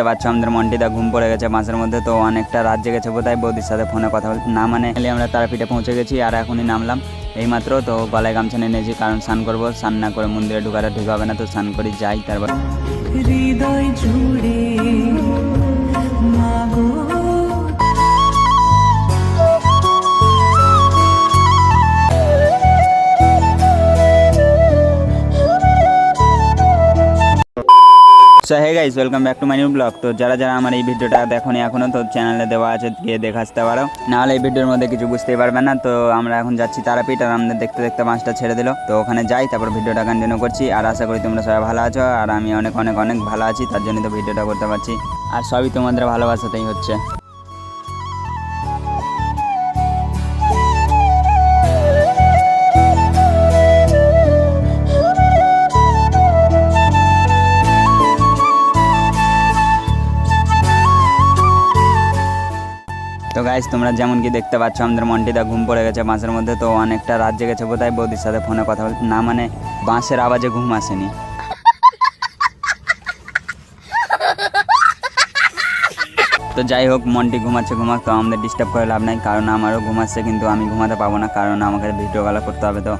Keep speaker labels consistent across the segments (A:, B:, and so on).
A: পাচ্ছ আমাদের মন্টিদা ঘুম পড়ে গেছে বাসের মধ্যে, তো অনেকটা রাত জেগেছে বোধহয়, বৌদির সাথে ফোনে কথা বলতে না মানে আমরা তারাপীঠে পৌঁছে গেছি আর এখনই নামলাম এইমাত্র। তো গলায় গামছা নিয়ে নিয়েছি কারণ স্নান করবো, স্নান না করে মন্দিরে ঢুকাটা ঠিক হবে না, তো স্নান করি যাই তারপর। হৃদয় জুড়ে মাগো so hey guys, welcome back to my new blog. তো যারা যারা আমার এই ভিডিওটা দেখোনি এখনো, তো চ্যানেলে দেওয়া আছে, গিয়ে দেখে আসতে পারো, নাহলে এই ভিডিওর মধ্যে কিছু বুঝতেই পারবে না। তো আমরা এখন যাচ্ছি তারাপীঠ, আর আমাদের দেখতে দেখতে বাসটা ছেড়ে দিল, তো ওখানে যাই তারপর ভিডিওটা কন্টিনিউ করছি। আর আশা করি তোমরা সবাই ভালো আছো, আর আমি অনেক অনেক অনেক ভালো আছি, তার জন্য তো ভিডিওটা করতে পারছি, আর সবই তোমাদের ভালোবাসাতেই হচ্ছে। তো গাইস, তোমরা যেমন কি দেখতে পাচ্ছ আমাদের মন্টিদা ঘুম পড়ে গেছে বাসের মধ্যে, তো অনেকটা রাত জেগেছে বোধহয়, বৌদির সাথে ফোনে কথা বলতে না মানে বাঁশের আওয়াজে ঘুম আসেনি। তো যাই হোক, মন্টি ঘুমাচ্ছে ঘুমাক, তো আমাদের ডিস্টার্ব করে লাভ নাই, কারণ আমারও ঘুমাচ্ছে, কিন্তু আমি ঘুমাতে পাবো না কারণ আমাকে ভিডিও কল করতে হবে। তো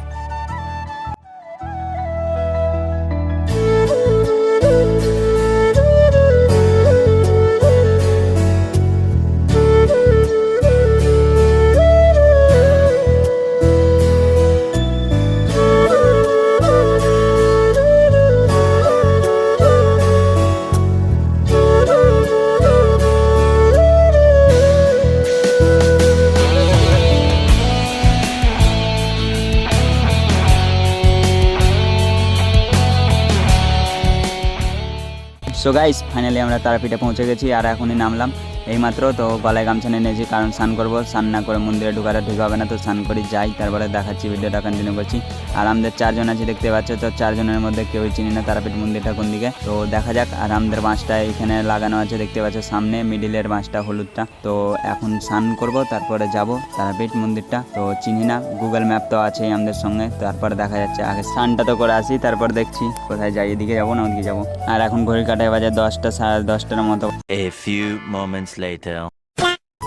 A: সো গাইস, ফাইনালি আমরা তারাপীঠে পৌঁছে গেছি আর এখনই নামলাম এইমাত্র। তো গলায় গামছা নিয়ে নিয়েছি কারণ স্নান করবো, স্নান না করে মন্দিরে ঢুকাটা ঠিক হবে না, তো স্নান করি যাই তারপরে দেখাচ্ছি, ভিডিওটা কন্টিনিউ করছি। আর আমাদের 4 জন আছে দেখতে পাচ্ছ, তো 4 জনের মধ্যে কেউই চিনি না তারাপীঠ মন্দিরটা কোন দিকে, তো দেখা যাক। আর আমাদের বাঁশটা এখানে লাগানো আছে দেখতে পাচ্ছ সামনে, মিডিলের বাঁশটা হলুদটা। তো এখন স্নান করব তারপরে যাব তারাপীঠ মন্দিরটা, তো চিনি না, গুগল ম্যাপ তো আছেই আমাদের সঙ্গে, তারপরে দেখা যাচ্ছে। আগে স্নানটা তো করে আসি, তারপর দেখছি কোথায় যাই, এদিকে যাবো না ওদিকে যাবো। আর এখন ঘড়ির কাটায় বাজে 10টা সাড়ে 10টার মতো।
B: A few moments later.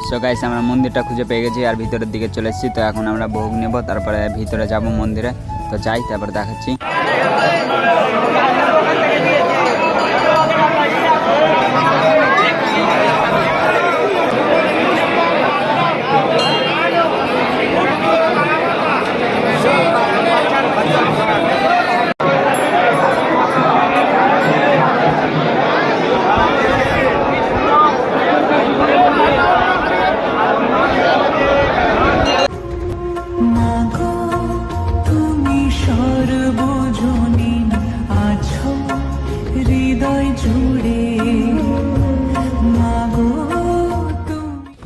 A: So guys, আমরা মন্দিরটা খুঁজে পেয়ে গেছি আর ভিতরের দিকে চলে এসেছি, তো এখন আমরা ভোগ নেব, তারপরে ভিতরে যাব মন্দিরে, তো যাই তারপর দেখাচ্ছি।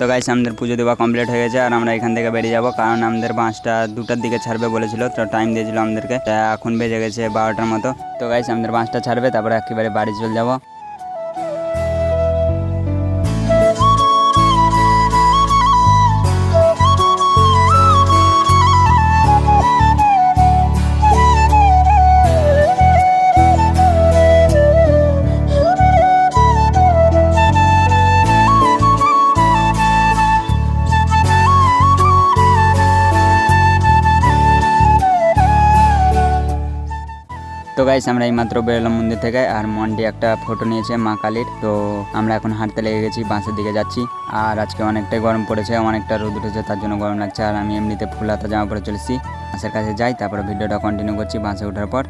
A: তো গাইস, আমাদের পুজো দেওয়া কমপ্লিট হয়ে গেছে আর আমরা এখান থেকে বেরিয়ে যাবো, কারণ আমাদের বাসটা 2টার দিকে ছাড়বে বলেছিল, তো টাইম দিয়েছিল আমাদেরকে, এখন বেজে গেছে 12টার মতো। তো গাইস, আমাদের বাসটা ছাড়বে তারপরে একেবারে বাড়ি চলে যাবো। তো গাইস, আমরা এই মাত্র বেরোলাম মন্দির থেকে, আর মন্টি একটা ফটো নিয়েছে মা কালীর, তো আমরা এখন হাঁটতে লেগে গেছি, বাসের দিকে যাচ্ছি। আর আজকে অনেকটাই গরম পড়েছে, অনেকটা রোদ উঠেছে, তার জন্য গরম লাগছে। আর আমি এমনিতে ফুল হাতা জামা পরে চলেছি, বাসের কাছে যাই তারপরে ভিডিওটা কন্টিনিউ করছি বাসে ওঠার পর।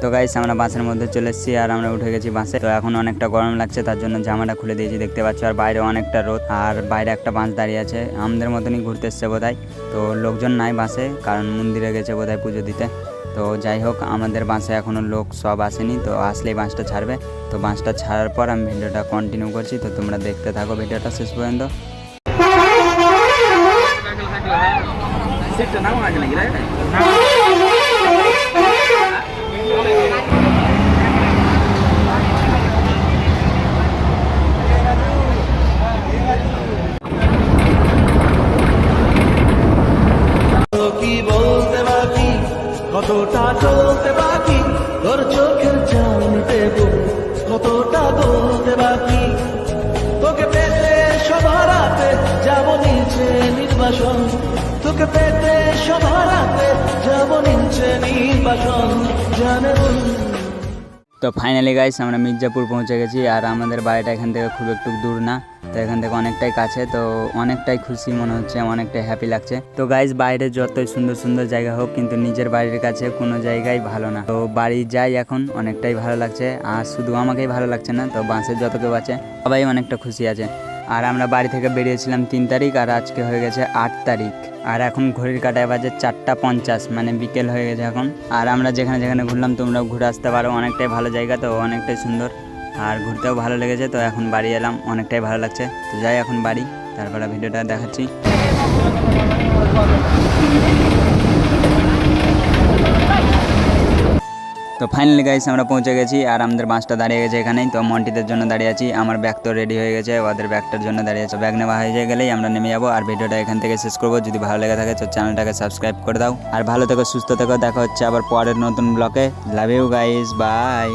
A: তো গাইস, আমরা বাসের মধ্যে চলে এসেছি আর আমরা উঠে গেছি বাসে, তো এখন অনেকটা গরম লাগছে, তার জন্য জামাটা খুলে দিয়েছি দেখতে পাচ্ছ। আর বাইরে অনেকটা রোদ, আর বাইরে একটা বাস দাঁড়িয়ে আছে, আমাদের মতনই ঘুরতে এসছে বোধহয়, তো লোকজন নাই বাসে, কারণ মন্দিরে গেছে বোধহয় পুজো দিতে। তো যাই হোক, আমাদের বাসে এখনও লোক সব আসেনি, তো আসলেই বাসটা ছাড়বে, তো বাসটা ছাড়ার পর আমি ভিডিওটা কন্টিনিউ করছি, তো তোমরা দেখতে থাকো ভিডিওটা শেষ পর্যন্ত।
C: কতটা চলতে বাকি তোর চোখের চাউনিতে বুক কতটা বলতে বাকি তোকে পেতে সব হারাতে যাব নিচে নির্বাসন তোকে পেতে সব হারাতে যাব নিচে নির্বাসন জানে বন্ধু।
A: তো ফাইনালি গাইস আমরা মির্জাপুর পৌঁছে গেছি, আর আমাদের বাড়িটা এখান থেকে খুব একটু দূর না, তো এখান থেকে অনেকটাই কাছে, তো অনেকটাই খুশি মনে হচ্ছে, অনেকটাই হ্যাপি লাগছে। তো গাইস বাইরে যতই সুন্দর সুন্দর জায়গা হোক কিন্তু নিজের বাড়ির কাছে কোনো জায়গায় ভালো না। তো বাড়ি যাই এখন অনেকটাই ভালো লাগছে, আর শুধু আমাকেই ভালো লাগছে না, তো বাসের যত কেউ আছে সবাই অনেকটা খুশি আছে। আর আমরা বাড়ি থেকে বেরিয়েছিলাম 3 তারিখ, আর আজকে হয়ে গেছে 8 তারিখ, আর এখন ঘড়ির কাঁটায় বাজে 4:50, মানে বিকেল হয়ে গেছে এখন। আর আমরা যেখানে যেখানে ঘুরলাম তোমরাও ঘুরে আসতে পারো, অনেকটাই ভালো জায়গা, তো অনেকটাই সুন্দর, আর ঘুরতেও ভালো লেগেছে। তো এখন বাড়ি এলাম, অনেকটাই ভালো লাগছে, তো যাই এখন বাড়ি, তারপরে ভিডিওটা দেখাচ্ছি। তো ফাইনালি গাইস আমরা পৌঁছে গেছি, আর আমাদের বাসটা দাঁড়িয়ে গেছে এখানেই। তো মন্টিদের জন্য দাঁড়িয়ে আছি, আমার ব্যাগ তো রেডি হয়ে গেছে, ওদের ব্যাগটার জন্য দাঁড়িয়ে আছে। ব্যাগ নেওয়া হয়ে গেলেই আমরা নেমে যাবো, আর ভিডিওটা এখান থেকে শেষ করবো। যদি ভালো লেগে থাকে তো চ্যানেলটাকে সাবস্ক্রাইব করে দাও, আর ভালো থেকো, সুস্থ থেকো, দেখা হচ্ছে আবার পরের নতুন ব্লগে। Love you guys, by.